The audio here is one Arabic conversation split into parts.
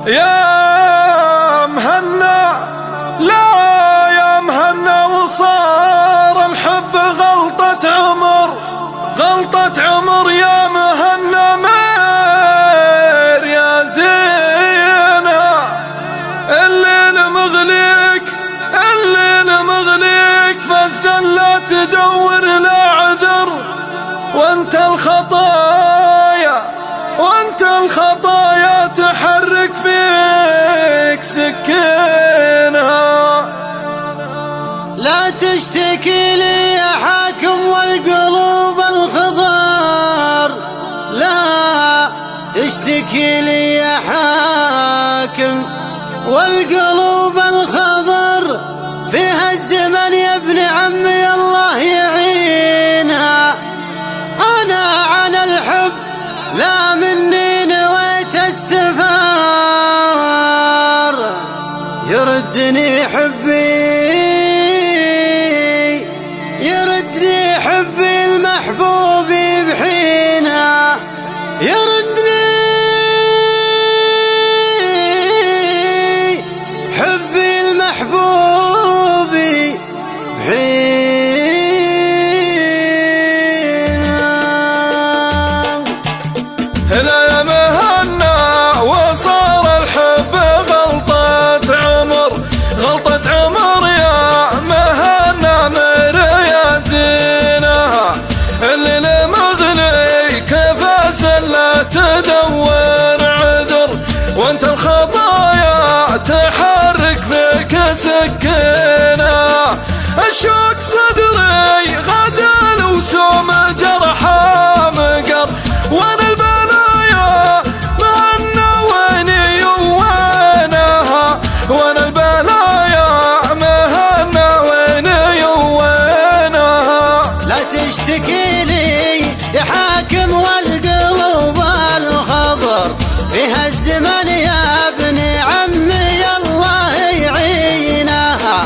يا مهنا لا يا مهنا وصار الحب غلطة عمر، غلطة عمر يا مهنا مير يا زينة. الليل مغليك الليل مغليك فالزلة تدور لا عذر، وانت الخطايا وانت الخطايا تحرك فيك سكينة. لا تشتكي لي يا حاكم والقلوب الخضر، لا تشتكي لي يا حاكم والقلوب الخضر، فيها الزمن يا ابن عمي الله يعينها. أنا عن الحب لا مني نويت السفار، يردني حبي يردني حبي المحبوب بحينها، يردني حبي المحبوب بحينها. هلا يا مهنا وصار الحب غلطة عمر، غلطة عمر يا مهنا مير يا زينة. الليل مغلي كيف زلة تدور عذر، وانت الخطايا تحرك فيك سكينة. الشوق صدري غدل وسوم جرحه مقر، وانا البلايا مهنا ويني وينها، وانا البلايا مهنا ويني وينها. لا تشتكي لي يا حاكم والقلوب الخضر، فيها الزمن يا ابن عمي الله يعينها.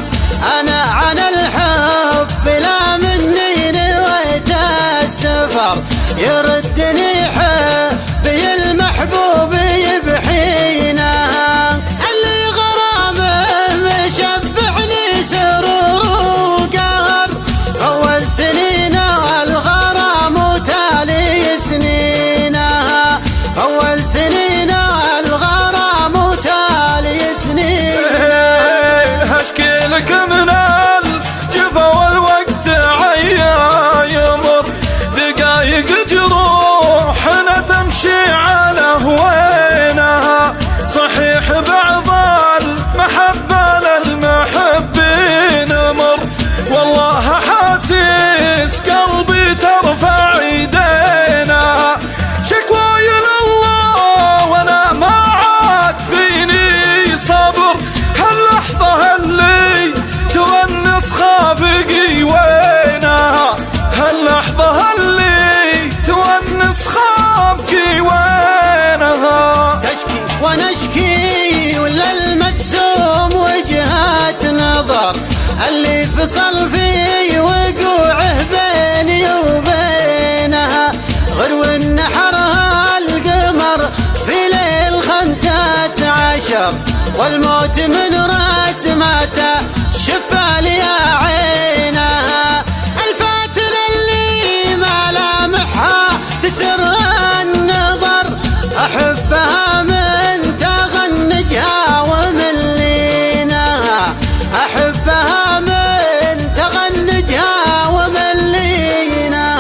أنا عن الحب لا مني نويت السفر، يردني حبي المحبوب بحينها. اللي غرامه مشبعني سرور وقهر، أول سنينه الغرام وتالي سنينها، أول سنينه الغرام وتالي سنينها. هشكي لك من الجفا والوقت عيا يمر، دقايق جروحنا تمشي على هوينها. صحيح بعض المحبة للمحبين مر، والله حاسس قلبي ترفع ايدينا. شكواي لله وانا ما عاد فيني صبر، هاللحظة اللي تونس خافقي وينها، هاللحظة اللي تونس خافقي وينها. تشكي ونشكي ولا المجسوم وجهات نظر، اللي فصل في وقوعه بيني وبينها. غرو نحرها القمر في ليل 15، والموت من راس ماته شفى لي عينها. الفاتن اللي ملامحها تسر النظر، أحبها من تغنجها وملينها، أحبها من تغنجها وملينها.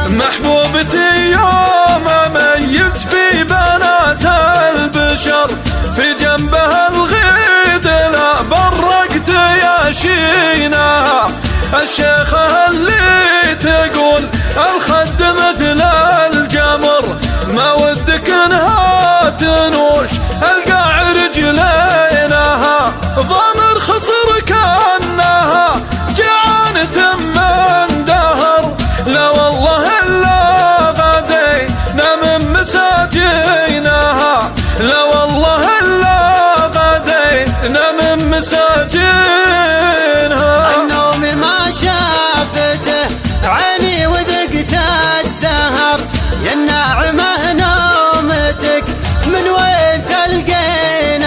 محبوبتي يوم أميز في بنات البشر، في جنبها الغيد لا برقت يا شينا. الشيخة اللي تقول الخد مثل الجمر، ما ودك انها تنوش القاع رجلينها. ضامر خصر كأنها جعانة من دهر، لا والله إلا غدينا من مساجينها، لا والله إلا غدينا من مساجينها. النوم ما شافته عيني وذقت السهر، يا الناعمة نومتك من وين تلقينا.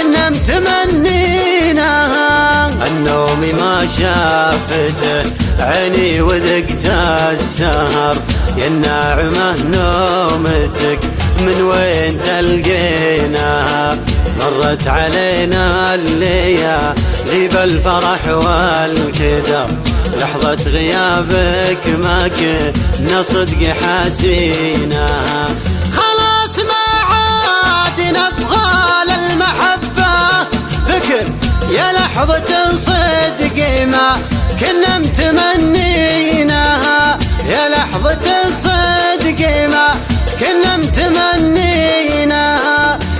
كنا متمنينها. النوم ما شافته عيني وذقت السهر، يا الناعمة نومتك من وين تلقيناها؟ مرت علينا الليالي بالفرح والكدر، لحظة غيابك ما كنا صدق حاسيناها. خلاص ما عاد نبغى للمحبة ذكر، يا لحظة صدق ما كنا متمنيناها، يا لحظة صدق ما كنا متمنيناها،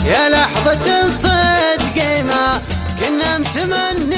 يا لحظة صدق ما كنا متمنيناها.